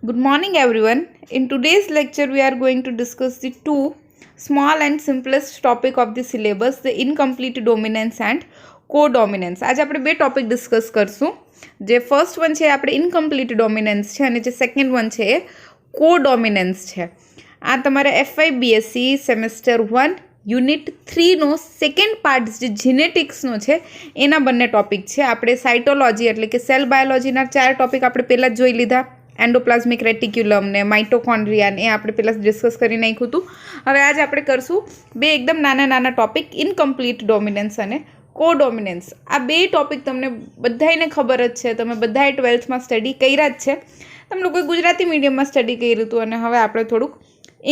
Good morning, everyone. In today's lecture, we are going to discuss the two small and simplest topic of the syllabus, the incomplete dominance and co-dominance. आज આપણે બે topic discuss કરશું. જે first one છે આપણે incomplete dominance છે અને જે સેકન્ડ વન છે એ કો-ડોમિનન્સ છે. આ તમારે એફવાય બીએસસી સેમેસ્ટર 1 યુનિટ 3નો સેકન્ડ પાર્ટ જે જીનેટિક્સનો છે એના બંને ટોપિક છે. આપણે સાયટોલોજી એટલે કે સેલ બાયોલોજીના 4 ટોપિક આપણે પહેલાં જ જોઈ લીધા. એન્ડોપ્લાઝમિક રેટિક્યુલમ ને માઇટોકોન્ડ્રિયા ને આપણે પહેલાં ડિસ્કસ કરી નાખ્યું હતું. હવે આજે આપણે કરશું બે એકદમ નાના નાના ટોપિક, ઇનકમ્પ્લીટ ડોમિનન્સ અને કો-ડોમિનન્સ. આ બે ટોપિક તમને બધાને ખબર જ છે, તમે બધાએ 12થમાં સ્ટડી કર્યા જ છે. તમે લોકોએ ગુજરાતી મીડિયમમાં સ્ટડી કર્યું હતું અને હવે આપણે થોડુંક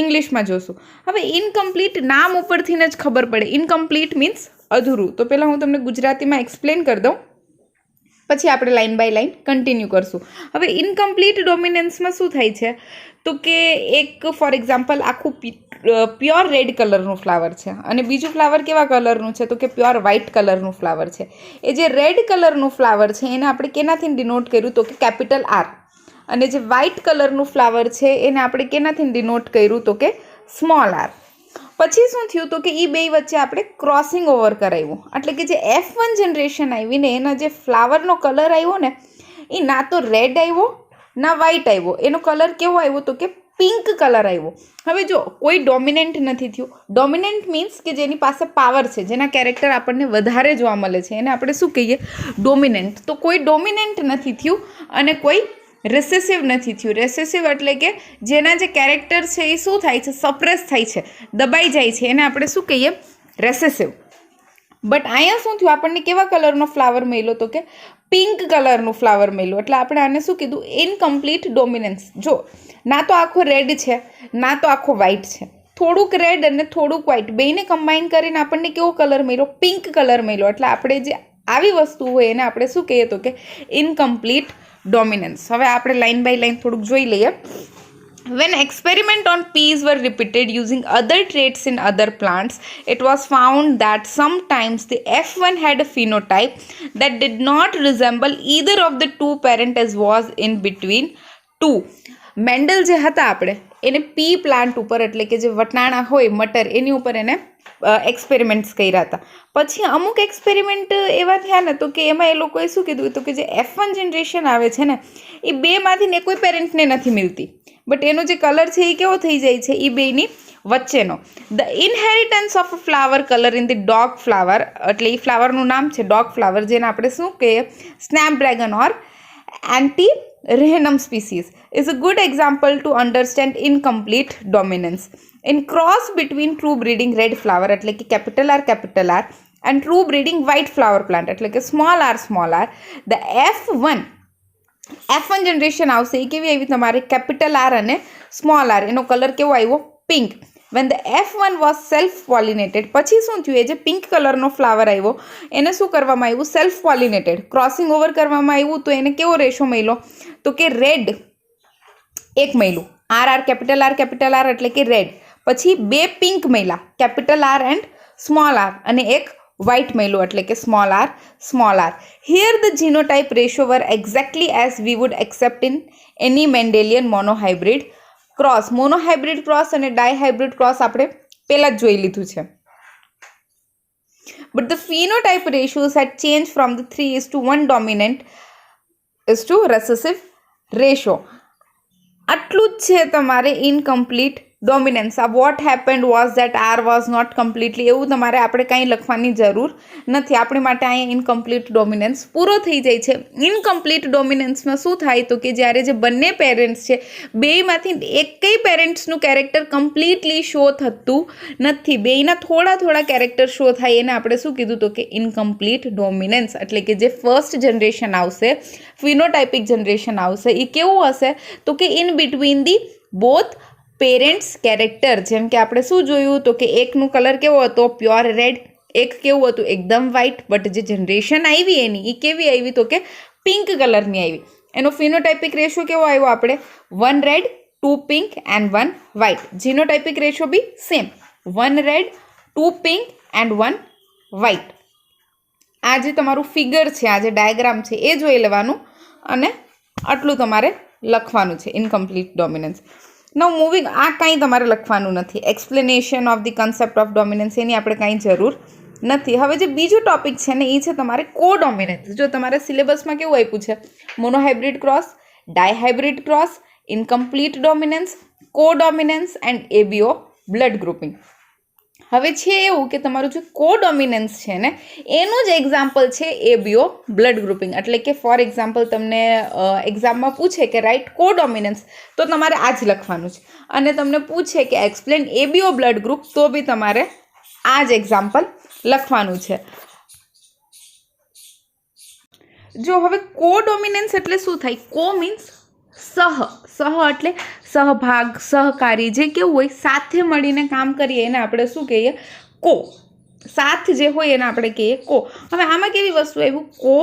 ઇંગ્લિશમાં જોશું. હવે ઇનકમ્પ્લીટ નામ ઉપરથી જ ખબર પડે, ઇનકમ્પ્લીટ મીન્સ અધૂરું. તો પહેલાં હું તમને ગુજરાતીમાં એક્સપ્લેન કરી દઉં, પછી આપણે લાઇન બાય લાઇન કન્ટિન્યુ કરશું. હવે ઇનકમ્પ્લીટ ડોમિનન્સમાં શું થાય છે તો કે એક ફોર એક્ઝામ્પલ આખું પ્યોર રેડ કલરનું ફ્લાવર છે અને બીજું ફ્લાવર કેવા કલરનું છે તો કે પ્યોર વ્હાઇટ કલરનું ફ્લાવર છે. એ જે રેડ કલરનું ફ્લાવર છે એને આપણે કેનાથી ડિનોટ કર્યું તો કે કેપિટલ આર, અને જે વ્હાઇટ કલરનું ફ્લાવર છે એને આપણે કેનાથી ડિનોટ કર્યું તો કે સ્મોલ આર. પછી શું થયું તો કે એ બે વચ્ચે આપણે ક્રોસિંગ ઓવર કરાવ્યું, એટલે કે જે F1 જનરેશન આવી ને એના જે ફ્લાવરનો કલર આવ્યો ને એ ના તો રેડ આવ્યો ના વ્હાઇટ આવ્યો, એનો કલર કેવો આવ્યો તો કે પિંક કલર આવ્યો. હવે જો કોઈ ડોમિનન્ટ નથી થયું. ડોમિનન્ટ મીન્સ કે જેની પાસે પાવર છે, જેના કેરેક્ટર આપણને વધારે જોવા મળે છે, એને આપણે શું કહીએ? ડોમિનન્ટ. તો કોઈ ડોમિનન્ટ નથી થયું અને કોઈ રેસેસિવ નથી થયું. રેસેસિવ એટલે કે જેના જે કેરેક્ટર છે એ શું થાય છે? સપ્રેસ થાય છે, દબાઈ જાય છે, એને આપણે શું કહીએ? રેસેસિવ. બટ અહીંયા શું થયું? આપણને કેવા કલરનો ફ્લાવર મળ્યો તો કે પિંક કલરનું ફ્લાવર મળ્યું. એટલે આપણે આને શું કીધું? Incomplete dominance. જો ના તો આખો રેડ છે ના તો આખો વ્હાઇટ છે, થોડુંક રેડ અને થોડુંક વ્હાઇટ બેયને કમ્બાઈન કરીને આપણને કેવો કલર મળ્યો? પિંક કલર મળ્યો. એટલે આપણે જે આવી વસ્તુ હોય એને આપણે શું કહીએ તો કે ઇનકમ્પ્લીટ dominance. હવે આપણે લાઇન બાય લાઇન થોડુંક જોઈ લઈએ. When experiment on peas were repeated using other traits in other plants, it was found that sometimes the F1 had a phenotype that did not resemble either of the two parents as was in between two. Mendel જે હતા આપણે એને પી plant ઉપર એટલે કે જે વટાણા હોય મટર એની ઉપર એને એક્સપેરિમેન્ટ્સ કર્યા હતા. પછી અમુક એક્સપેરિમેન્ટ એવા થયા ને તો કે એમાં એ લોકોએ શું કીધું તો કે જે F1 જનરેશન આવે છે ને એ બેમાંથી ને કોઈ પેરેન્ટને નથી મળતી, બટ એનો જે કલર છે એ કેવો થઈ જાય છે? એ બેની વચ્ચેનો. The inheritance of flower colour in the dog flower, એટલે એ ફ્લાવરનું નામ છે ડોગ ફ્લાવર, જેને આપણે શું કહીએ? Snapdragon or anti Rhinum species is a good example to understand incomplete dominance. In cross between true breeding red flower એટલે કે capital R and true breeding white flower plant એટલે કે small r, the F1 generation આવશે એ કેવી આવી? તમારે capital R અને small r, એનો કલર કેવો આવ્યો? Pink. when the F1 was self pollinated, પછી શું થયું? એ જે પિંક કલરનો ફ્લાવર આવ્યો એને શું કરવામાં આવ્યું? સેલ્ફ પોલિનેટેડ, ક્રોસિંગ ઓવર કરવામાં આવ્યું. તો એને કેવો રેશો મળ્યો તો કે રેડ એક મળ્યું, આર કેપિટલ આર એટલે કે રેડ. પછી બે પિંક મળ્યા, capital R and small R, અને એક વ્હાઇટ મળ્યું એટલે કે small R. Here the genotype ratio were exactly as we would accept in any Mendelian monohybrid cross. Monohybrid cross અને ડાયહાઇબ્રિડ ક્રોસ આપણે પહેલાં જ જોઈ લીધું છે. But the phenotype ratios had change from the 3:1 dominant is to recessive ratio. આટલું જ છે તમારે ઇનકમ્પ્લીટ ડોમિનન્સ. આ what happened was that R was not completely, એવું તમારે આપણે કાંઈ લખવાની જરૂર નથી. આપણી માટે અહીંયા ઇનકમ્પ્લીટ ડોમિનન્સ પૂરો થઈ જાય છે. ઇનકમ્પ્લીટ ડોમિનન્સમાં શું થાય તો કે જ્યારે જે બંને પેરેન્ટ્સ છે બેયમાંથી એકેય પેરેન્ટ્સનું કેરેક્ટર કમ્પ્લીટલી શો થતું નથી, બેયના થોડા કેરેક્ટર શો થાય, એને આપણે શું કીધું તો કે ઇનકમ્પ્લીટ ડોમિનન્સ. એટલે કે જે ફર્સ્ટ જનરેશન આવશે, ફિનોટાઇપિક જનરેશન આવશે, એ કેવું હશે તો કે in between the both parents character. જેમ કે આપણે શું જોયું તો કે એકનું કલર કેવો હતો? Pure red. એક કેવું હતું? એકદમ વ્હાઇટ. બટ જે જનરેશન આવી એની એ કેવી આવી તો કે પિંક કલરની આવી. એનો ફિનોટાઇપિક રેશિયો કેવો આવ્યો આપણે? 1 red 2 pink and 1 white. Genotypic ratio be same, 1 red 2 pink and 1 white. આ જે તમારું ફિગર છે, આ જે ડાયાગ્રામ છે એ જોઈ લેવાનું અને આટલું તમારે લખવાનું છે ઇનકમ્પ્લીટ ડોમિનન્સ. નાઉ મૂવિંગ, આ કાંઈ તમારે લખવાનું નથી. Explanation of the concept of dominance એની આપણે કાંઈ જરૂર નથી. હવે જે બીજું ટોપિક છે ને એ છે તમારે કોડોમિનન્સ. જો તમારે સિલેબસમાં કેવું આપ્યું છે, monohybrid cross, dihybrid cross, incomplete dominance, codominance and ABO blood grouping. હવે છે એવું કે તમારું જે કોડોમિનન્સ છે ને એનું જ એક્ઝામ્પલ છે એબીઓ બ્લડ ગ્રુપિંગ. એટલે કે ફોર એક્ઝામ્પલ તમને એક્ઝામમાં પૂછે કે રાઇટ કોડોમિનન્સ, તો તમારે આ જ લખવાનું છે. અને તમને પૂછે કે એક્સપ્લેન એબીઓ બ્લડ ગ્રુપ, તો બી તમારે આ જ એક્ઝામ્પલ લખવાનું છે. જો હવે કોડોમિનન્સ એટલે શું થાય? કો મીન્સ સહ એટલે સહભાગ, સહકારી, જે કેવું હોય સાથે મળીને કામ કરીએ એને આપણે શું કહીએ? કો. સાથ જે હોય એને આપણે કહીએ કો. હવે આમાં કેવી વસ્તુ આવ્યું? કો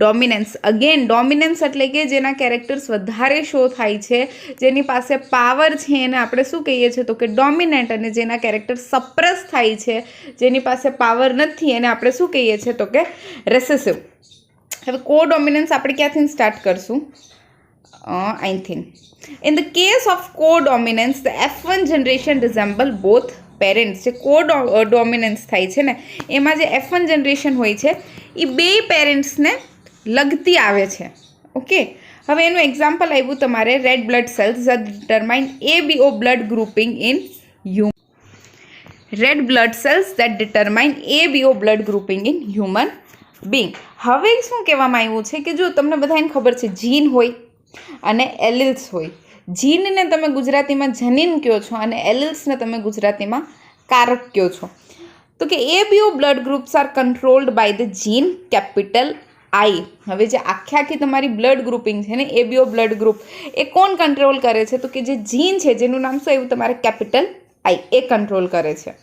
ડોમિનન્સ. અગેન ડોમિનન્સ એટલે કે જેના કેરેક્ટર્સ વધારે શો થાય છે, જેની પાસે પાવર છે એને આપણે શું કહીએ છીએ? તો કે ડોમિનન્ટ. અને જેના કેરેક્ટર સપ્રેસ થાય છે, જેની પાસે પાવર નથી, એને આપણે શું કહીએ છીએ? તો કે રેસેસિવ. હવે કો ડોમિનન્સ આપણે ક્યાંથી સ્ટાર્ટ કરશું? અહીંથી. In the case of codominance, the F1 generation resemble both parents. જે કોડોમિનન્સ થાય છે ને એમાં જે F1 જનરેશન હોય છે એ બે પેરેન્ટ્સને લગતી આવે છે. ઓકે, હવે એનું એક્ઝામ્પલ આવ્યું તમારે red blood cells that determine ABO blood grouping in human. Red blood cells that determine ABO blood grouping in human being. હવે શું કહેવામાં આવ્યું છે કે જો તમને બધાને ખબર છે જીન હોય અને એલિલ્સ હોય. જીનને તમે ગુજરાતીમાં જનીન કહો છો અને એલિલ્સને તમે ગુજરાતીમાં કારક કહો છો. તો કે ABO blood groups are controlled by the gene capital I. હવે જે આખી તમારી બ્લડ ગ્રુપિંગ છે ને એબીઓ બ્લડ ગ્રુપ, એ કોણ કંટ્રોલ કરે છે? તો કે જે જીન છે જેનું નામ શું એવું તમારે કેપિટલ આઈ, એ કંટ્રોલ કરે છે.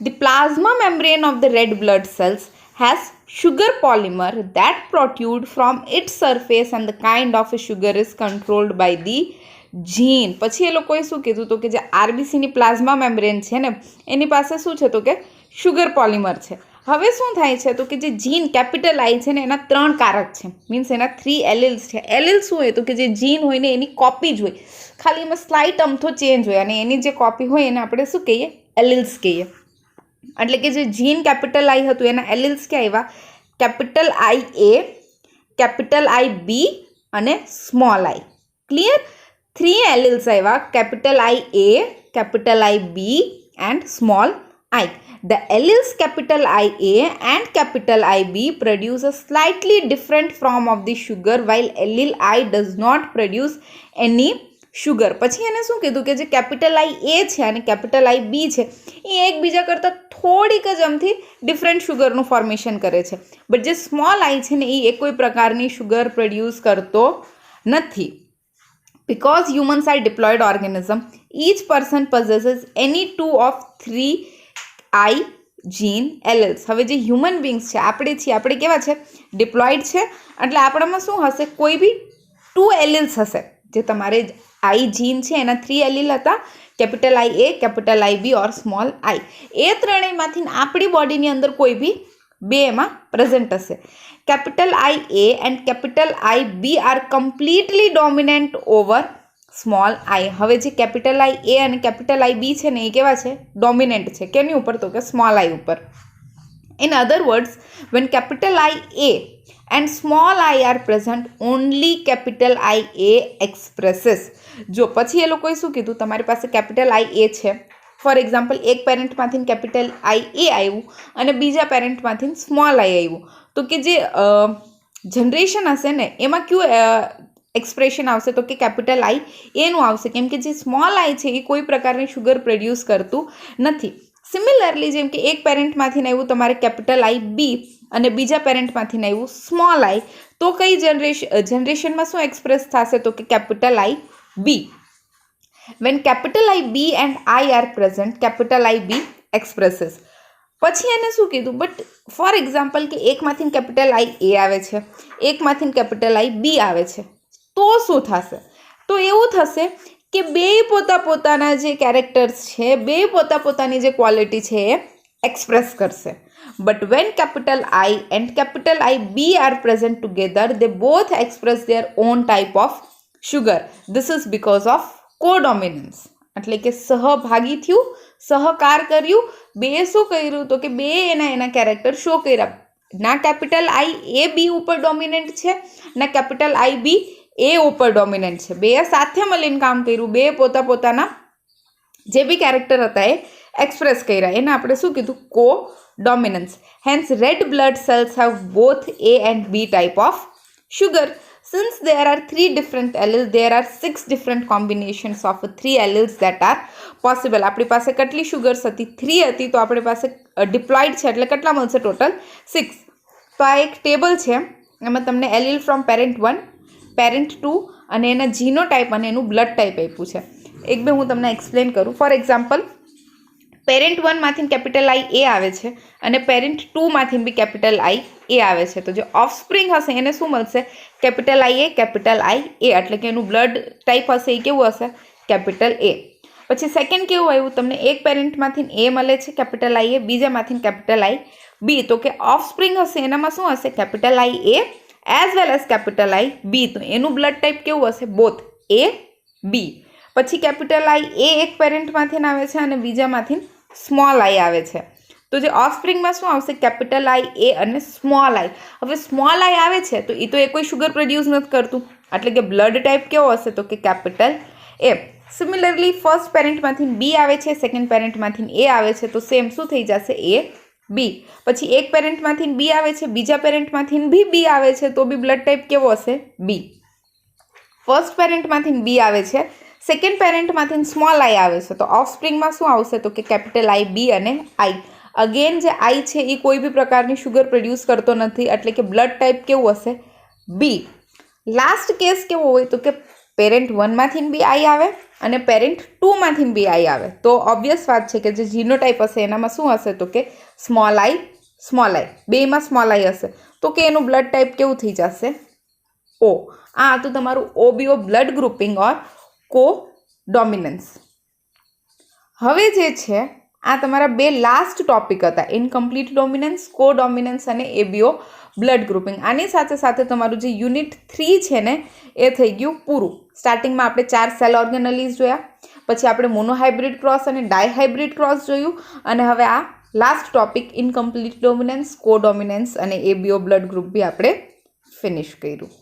The plasma membrane of the red blood cells has sugar polymer that protrude from its surface and the kind of sugar is controlled by the gene. પછી એ લોકોએ શું કીધું? તો કે જે આરબીસીની પ્લાઝ્મા મેમ્બ્રેન છે ને એની પાસે શું છે? તો કે શુગર પોલિમર છે. હવે શું થાય છે? તો કે જે જીન કેપિટલ આઈ છે ને એના 3 કારક છે, મીન્સ એના 3 એલિલ્સ છે. એલિલ શું હોય? તો કે જે જીન હોય ને એની કોપી જ હોય, ખાલી એમાં સ્લાઇટ અમથો ચેન્જ હોય, અને એની જે કોપી હોય એને આપણે શું કહીએ? એલિલ્સ કહીએ. એટલે કે જે જીન કેપિટલ આઈ હતું એના એલિલ્સ ક્યાં આવ્યા? Capital I A, capital I બી અને સ્મોલ આઈ. ક્લિયર? 3 એલિલ્સ આવ્યા: capital I A, capital I B and small i. The alleles capital IA and capital IB produce a slightly different form of the sugar while allele I does not produce any sugar. પછી એને શું કીધું કે જે capital I એ છે અને capital I બી છે એ એકબીજા કરતાં થોડીક જ આમથી ડિફરન્ટ શુગરનું ફોર્મેશન કરે છે. બટ જે સ્મોલ આઈ છે ને એ કોઈ પ્રકારની શુગર પ્રોડ્યુસ કરતો નથી. Because humans are diploid organism, each person possesses any 2 of 3 I Jean alleles. હવે જે હ્યુમન બીંગ્સ છે આપણે છીએ, આપણે કેવા છે? ડિપ્લોઇડ છે. એટલે આપણામાં શું હશે? કોઈ બી 2 એલિલ્સ હશે. જે તમારે આઈ જીન છે એના 3 એલિલ હતા, capital I A, capital I B or small I. એ ત્રણેયમાંથી આપણી બોડીની અંદર કોઈ બી 2 એમાં પ્રેઝન્ટ હશે. Capital I A and capital I B are completely dominant over small I. હવે જે કેપિટલ આઈ એ અને કેપિટલ આઈ બી છે ને એ કેવા છે? ડોમિનન્ટ છે. કેની ઉપર? તો કે સ્મોલ આઈ ઉપર. In other words, when capital I A and small I are present, only capital I A expresses. જો પછી એ લોકોએ શું કીધું? તમારી પાસે કેપિટલ આઈ એ છે, ફોર એક્ઝામ્પલ એક પેરેન્ટમાંથી કેપિટલ આઈ એ આવ્યું અને બીજા પેરેન્ટમાંથી સ્મોલ આઈ આવ્યું, તો કે જે જનરેશન હશે ને એમાં કયું એક્સપ્રેશન આવશે? તો કે કેપિટલ આઈ એનું આવશે, કેમ કે જે સ્મોલ આઈ છે એ કોઈ પ્રકારની શુગર પ્રોડ્યુસ કરતું નથી. સિમિલરલી જેમ કે એક પેરેન્ટમાંથી આવ્યું તમારે કેપિટલ આઈ બી અને બીજા પેરેન્ટમાંથી આવ્યું સ્મોલ આઈ, તો કઈ જનરેશનમાં શું એક્સપ્રેસ થશે? તો કે capital I B. When capital I B and I are present, capital I B expresses. પછી એને શું કીધું? બટ ફોર એક્ઝામ્પલ કે એકમાંથી કેપિટલ આઈ એ આવે છે, એકમાંથી કેપિટલ આઈ બી આવે છે, તો શું થશે? તો એવું થશે કે બે પોતાના જે કેરેક્ટર્સ છે, બે પોતાની જે ક્વોલિટી છે એ એક્સપ્રેસ કરશે. But when capital I and capital I B are present together, they both express their own type of sugar. This is because of codominance. એટલે કે સહભાગી થયું, સહકાર કર્યું, બે શું કર્યું તો કે બે એના કેરેક્ટર શો કર્યા. ના કેપિટલ આઈ એ બી ઉપર ડોમિનન્ટ છે, ના કેપિટલ આઈ બી એ ઉપર ડોમિનન્ટ છે. બે સાથે મળીને કામ કર્યું, બે પોતાના જે બી કેરેક્ટર હતા એ એક્સપ્રેસ કર્યા. એને આપણે શું કીધું? Codominance. Hence red blood cells have both A and B type of sugar. Since there are 3 different alleles, there are 6 different combinations of 3 alleles that are possible. આપણી પાસે કેટલી sugars હતી? 3 હતી, તો આપણી પાસે diploid છે એટલે કેટલા મળશે ટોટલ? 6. તો આ એક ટેબલ છે, એમાં તમને allele from parent 1, parent 2 અને એના જીનોટાઈપ અને એનું બ્લડ ટાઈપ આપ્યું છે. એક બે હું તમને એક્સપ્લેન કરું. ફોર એક્ઝામ્પલ, પેરેન્ટ 1 માંથી કેપિટલ આઈ એ આવે છે અને પેરેન્ટ 2 માંથી બી કેપિટલ આઈ એ આવે છે. તો જે ઓફસ્પ્રિંગ હશે એને શું મળશે? કેપિટલ આઈ એ, એટલે કે એનું બ્લડ ટાઈપ હશે એ કેવું હશે? કેપિટલ એ. પછી સેકન્ડ કેવું આવ્યું? તમને એક પેરેન્ટમાંથી એ મળે છે capital I A, બીજામાંથી capital I બી. તો કે ઓફસ્પ્રિંગ હશે એનામાં શું હશે? Capital I A as well as capital I બી. તો એનું બ્લડ ટાઈપ કેવું હશે? બોથ એ બી. પછી કેપિટલ આઈ એ એક પેરેન્ટમાંથી આવે છે અને બીજામાંથી સ્મોલ આઈ આવે છે. તો જે ઓફસ્પ્રિંગમાં શું આવશે? કેપિટલ આઈ એ અને સ્મોલ આઈ. હવે સ્મોલ આઈ આવે છે તો એ તો એ કોઈ શુગર પ્રોડ્યુસ નથી કરતું, એટલે કે બ્લડ ટાઈપ કેવો હશે? તો કે કેપિટલ એ. સિમિલરલી ફર્સ્ટ પેરેન્ટમાંથી બી આવે છે, સેકન્ડ પેરેન્ટમાંથી એ આવે છે, તો સેમ શું થઈ જશે? એ બી. પછી એક પેરેન્ટમાંથી બી આવે છે, બીજા પેરેન્ટમાંથી બી આવે છે, તો બી બ્લડ ટાઈપ કેવો હશે? બી. ફર્સ્ટ પેરેન્ટમાંથી બી આવે છે, સેકન્ડ પેરેન્ટમાંથી સ્મોલ આઈ આવે છે, તો ઓફસ્પ્રિંગમાં શું આવશે? તો કે કેપિટલ આઈ બી અને આઈ. અગેન જે આઈ છે એ કોઈ બી પ્રકારની શુગર પ્રોડ્યુસ કરતો નથી, એટલે કે બ્લડ ટાઈપ કેવું હશે? બી. લાસ્ટ કેસ કેવો હોય? તો કે પેરેન્ટ 1 માંથી બી આઈ આવે અને પેરેન્ટ 2 માંથી બી આઈ આવે. તો ઓબ્વિયસ વાત છે કે જે જીનોટાઈપ હશે એનામાં શું હશે? તો કે સ્મોલ આઈ, બેમાં સ્મોલ આઈ હશે, તો કે એનું બ્લડ ટાઈપ કેવું થઈ જશે? ઓ. આ હતું તમારું ઓબીઓ બ્લડ ગ્રુપિંગ ઓર કો ડોમિનન્સ. હવે જે છે આ તમારા બે લાસ્ટ ટોપિક હતા, ઇનકમ્પ્લીટ ડોમિનન્સ, કો ડોમિનન્સ અને એબીઓ બ્લડ ગ્રુપિંગ. આની સાથે સાથે તમારું જે યુનિટ 3 છે ને એ થઈ ગયું પૂરું. સ્ટાર્ટિંગમાં આપણે 4 સેલ ઓર્ગેનલીઝ જોયા, પછી આપણે મોનોહાઇબ્રિડ ક્રોસ અને ડાયહાઇબ્રિડ ક્રોસ જોયું, અને હવે આ લાસ્ટ ટોપિક ઇનકમ્પ્લીટ ડોમિનન્સ, કો ડોમિનન્સ અને એબીઓ બ્લડ ગ્રુપ બી આપણે ફિનિશ કર્યું.